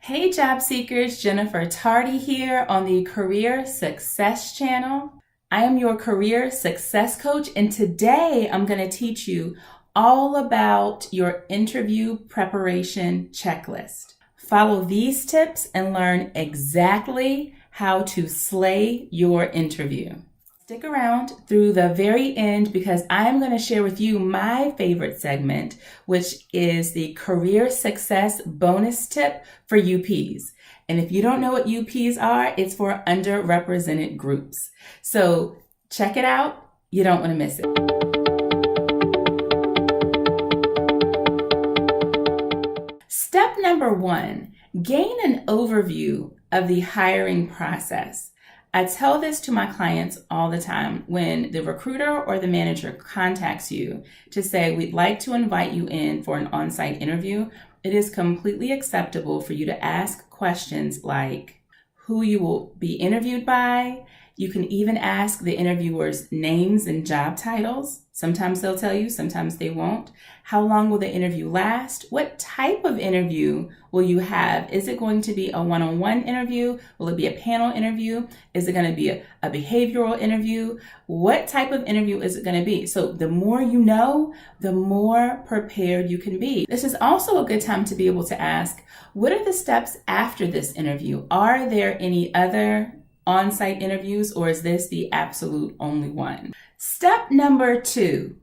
Hey job seekers, Jennifer Tardy here on the Career Success Channel. I am your career success coach, and today I'm going to teach you all about your interview preparation checklist. Follow these tips and learn exactly how to slay your interview. Stick around through the very end because I'm going to share with you my favorite segment, which is the career success bonus tip for UPs. And if you don't know what UPs are, it's for underrepresented groups. So check it out. You don't want to miss it. Step number 1, gain an overview of the hiring process. I tell this to my clients all the time when the recruiter or the manager contacts you to say, we'd like to invite you in for an on-site interview. It is completely acceptable for you to ask questions like who you will be interviewed by. You can even ask the interviewers' names and job titles. Sometimes they'll tell you, sometimes they won't. How long will the interview last? What type of interview will you have? Is it going to be a one-on-one interview? Will it be a panel interview? Is it going to be a behavioral interview? What type of interview is it going to be? So the more you know, the more prepared you can be. This is also a good time to be able to ask, what are the steps after this interview? Are there any other on-site interviews, or is this the absolute only one? Step number 2,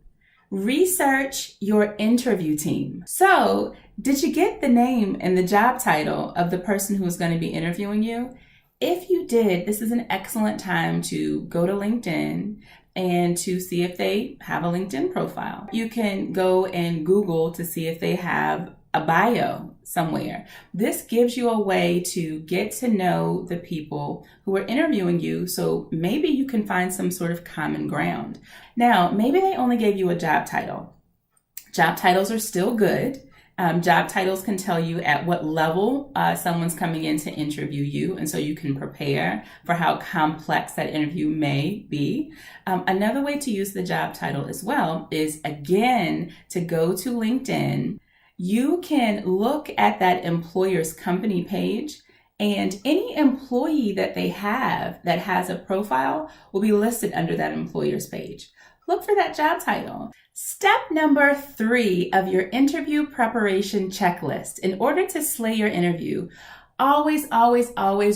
research your interview team. So, did you get the name and the job title of the person who is going to be interviewing you? If you did, this is an excellent time to go to LinkedIn and to see if they have a LinkedIn profile. You can go and Google to see if they have a bio somewhere. This gives you a way to get to know the people who are interviewing you, so maybe you can find some sort of common ground. Now, maybe they only gave you a job title. Job titles are still good. Job titles can tell you at what level someone's coming in to interview you, and so you can prepare for how complex that interview may be. Another way to use the job title as well is, again, to go to LinkedIn. You can look at that employer's company page, and any employee that they have that has a profile will be listed under that employer's page. Look for that job title. Step number 3 of your interview preparation checklist. In order to slay your interview, always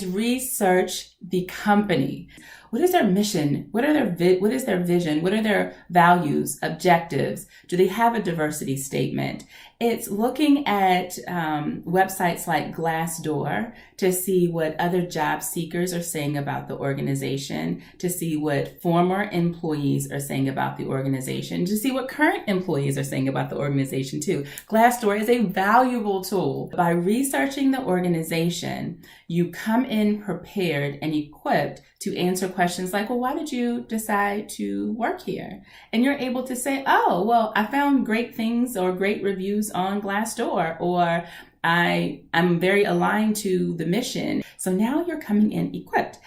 research the company. What is their mission? What is their vision? What are their values, objectives? Do they have a diversity statement? It's looking at websites like Glassdoor to see what other job seekers are saying about the organization, to see what former employees are saying about the organization, to see what current employees are saying about the organization too. Glassdoor is a valuable tool. By researching the organization, you come in prepared and equipped to answer questions like, well, why did you decide to work here? And you're able to say, oh, well, I found great things or great reviews on Glassdoor, or I'm very aligned to the mission. So now you're coming in equipped.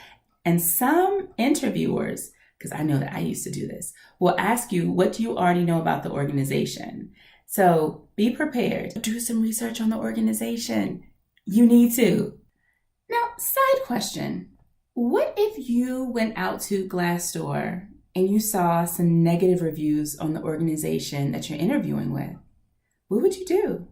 And some interviewers, because I know that I used to do this, will ask you, what do you already know about the organization? So be prepared. Do some research on the organization. You need to. Now, side question. What if you went out to Glassdoor and you saw some negative reviews on the organization that you're interviewing with? What would you do?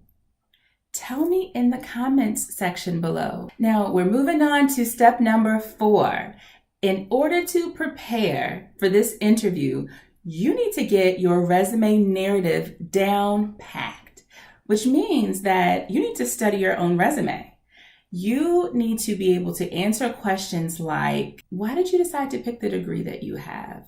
Tell me in the comments section below. Now, we're moving on to step number 4. In order to prepare for this interview, you need to get your resume narrative down packed, which means that you need to study your own resume. You need to be able to answer questions like, why did you decide to pick the degree that you have?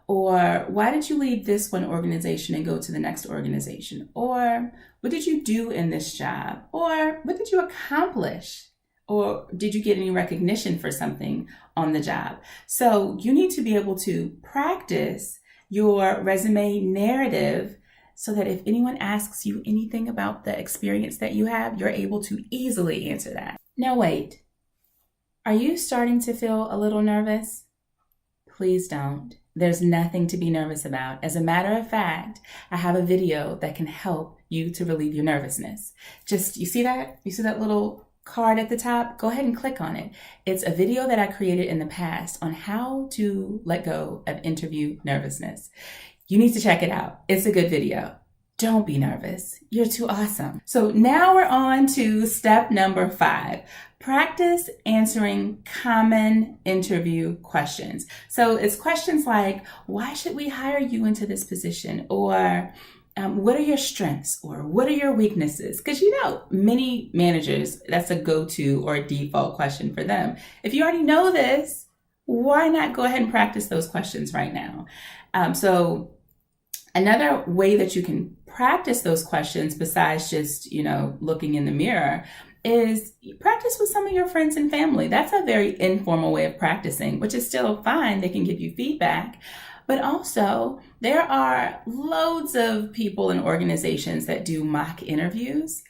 Or why did you leave this one organization and go to the next organization? Or what did you do in this job? Or what did you accomplish? Or did you get any recognition for something on the job? So you need to be able to practice your resume narrative so that if anyone asks you anything about the experience that you have, you're able to easily answer that. Now wait, are you starting to feel a little nervous? Please don't. There's nothing to be nervous about. As a matter of fact, I have a video that can help you to relieve your nervousness. Just, you see that? You see that little card at the top, go ahead and click on it. It's a video that I created in the past on how to let go of interview nervousness. You need to check it out. It's a good video. Don't be nervous. You're too awesome. So now we're on to step number 5. Practice answering common interview questions. So it's questions like, why should we hire you into this position? Or what are your strengths? Or what are your weaknesses? Because many managers, that's a go-to or a default question for them. If you already know this, why not go ahead and practice those questions right now? So another way that you can practice those questions besides just, looking in the mirror is practice with some of your friends and family. That's a very informal way of practicing, which is still fine. They can give you feedback. But also, there are loads of people and organizations that do mock interviews.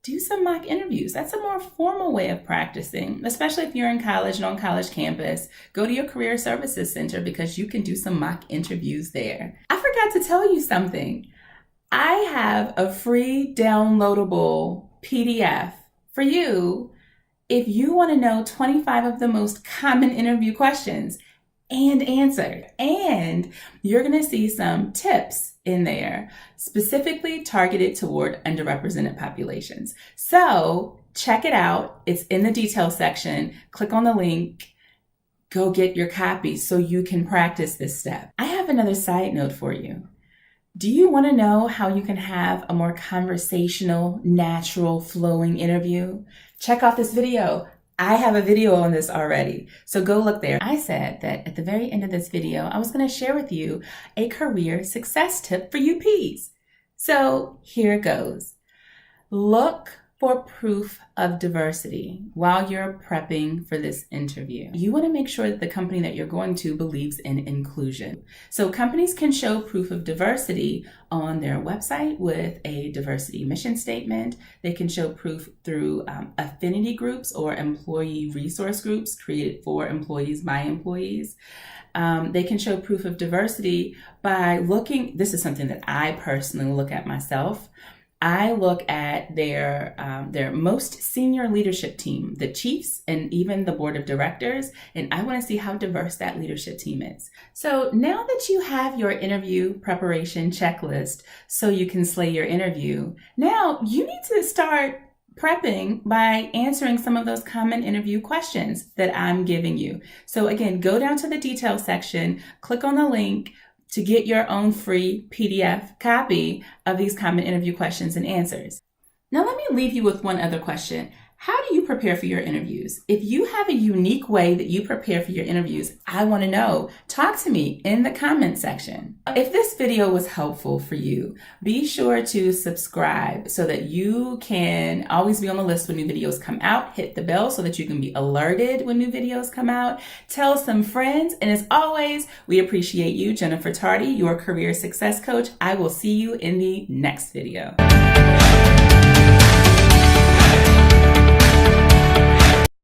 Do some mock interviews. That's a more formal way of practicing, especially if you're in college and on college campus. Go to your career services center because you can do some mock interviews there. I forgot to tell you something. I have a free downloadable PDF for you if you want to know 25 of the most common interview questions and answered. And you're going to see some tips in there specifically targeted toward underrepresented populations. So check it out. It's in the details section. Click on the link. Go get your copy so you can practice this step. I have another side note for you. Do you want to know how you can have a more conversational, natural, flowing interview? Check out this video. I have a video on this already, so go look there. I said that at the very end of this video, I was going to share with you a career success tip for UPs. So here it goes. Look for proof of diversity while you're prepping for this interview. You want to make sure that the company that you're going to believes in inclusion. So companies can show proof of diversity on their website with a diversity mission statement. They can show proof through affinity groups or employee resource groups created for employees by employees. They can show proof of diversity by looking, this is something that I personally look at myself. I look at their most senior leadership team, the chiefs, and even the board of directors, and I want to see how diverse that leadership team is. So now that you have your interview preparation checklist so you can slay your interview, now you need to start prepping by answering some of those common interview questions that I'm giving you. So again, go down to the details section, click on the link to get your own free PDF copy of these common interview questions and answers. Now let me leave you with one other question. How do you prepare for your interviews? If you have a unique way that you prepare for your interviews, I want to know. Talk to me in the comment section. If this video was helpful for you, be sure to subscribe so that you can always be on the list when new videos come out. Hit the bell so that you can be alerted when new videos come out. Tell some friends. And as always, we appreciate you, Jennifer Tardy, your career success coach. I will see you in the next video.